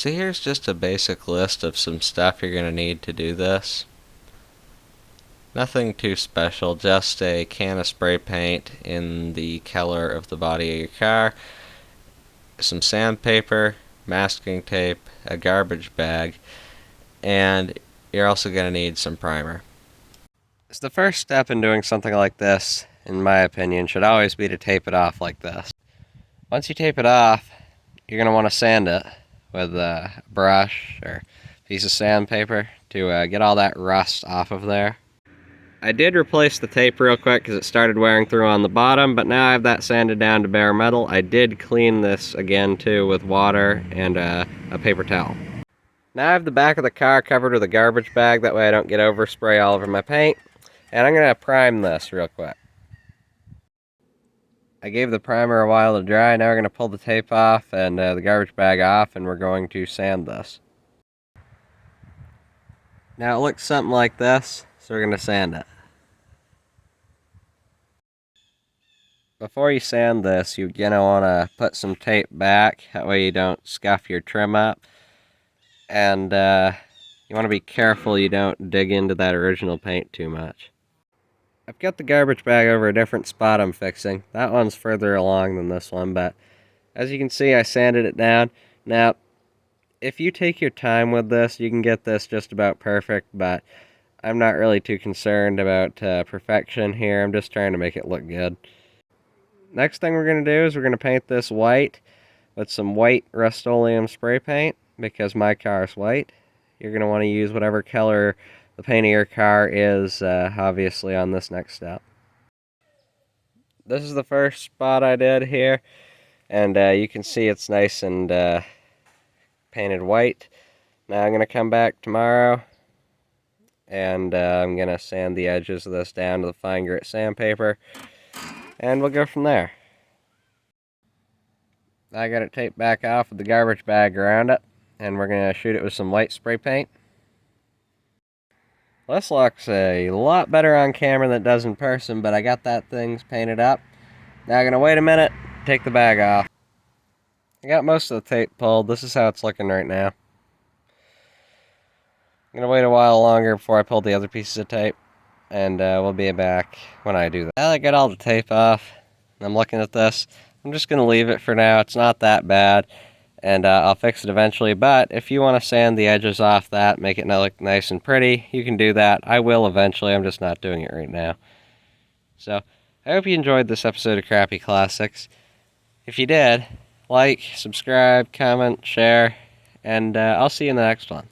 So here's just a basic list of some stuff you're going to need to do this. Nothing too special, just a can of spray paint in the color of the body of your car, some sandpaper, masking tape, a garbage bag, and you're also going to need some primer. So the first step in doing something like this, in my opinion, should always be to tape it off like this. Once you tape it off, you're going to want to sand it with a brush or piece of sandpaper to get all that rust off of there. I did replace the tape real quick because it started wearing through on the bottom, but now I have that sanded down to bare metal. I did clean this again too with water and a paper towel. Now I have the back of the car covered with a garbage bag, that way I don't get overspray all over my paint. And I'm going to prime this real quick. I gave the primer a while to dry. Now we're going to pull the tape off and the garbage bag off, and we're going to sand this. Now it looks something like this, so we're going to sand it. Before you sand this, you're going to want to put some tape back, that way you don't scuff your trim up. And you want to be careful you don't dig into that original paint too much. I've got the garbage bag over a different spot I'm fixing. That one's further along than this one, but as you can see, I sanded it down. Now, if you take your time with this, you can get this just about perfect, but I'm not really too concerned about perfection here. I'm just trying to make it look good. Next thing we're going to do is we're going to paint this white with some white Rust-Oleum spray paint, because my car is white. You're going to want to use whatever color the paint of your car is, obviously, on this next step. This is the first spot I did here, and you can see it's nice and painted white. Now I'm going to come back tomorrow, and I'm going to sand the edges of this down to the fine grit sandpaper, and we'll go from there. I got it taped back off with the garbage bag around it, and we're going to shoot it with some white spray paint. This looks a lot better on camera than it does in person, but I got that thing painted up. Now I'm going to wait a minute, take the bag off. I got most of the tape pulled. This is how it's looking right now. I'm going to wait a while longer before I pull the other pieces of tape, and we'll be back when I do that. Now that I got all the tape off, and I'm looking at this, I'm just going to leave it for now. It's not that bad, and I'll fix it eventually. But if you want to sand the edges off that, make it look nice and pretty, you can do that. I will eventually. I'm just not doing it right now. So I hope you enjoyed this episode of Crappy Classics. If you did, like, subscribe, comment, share, and I'll see you in the next one.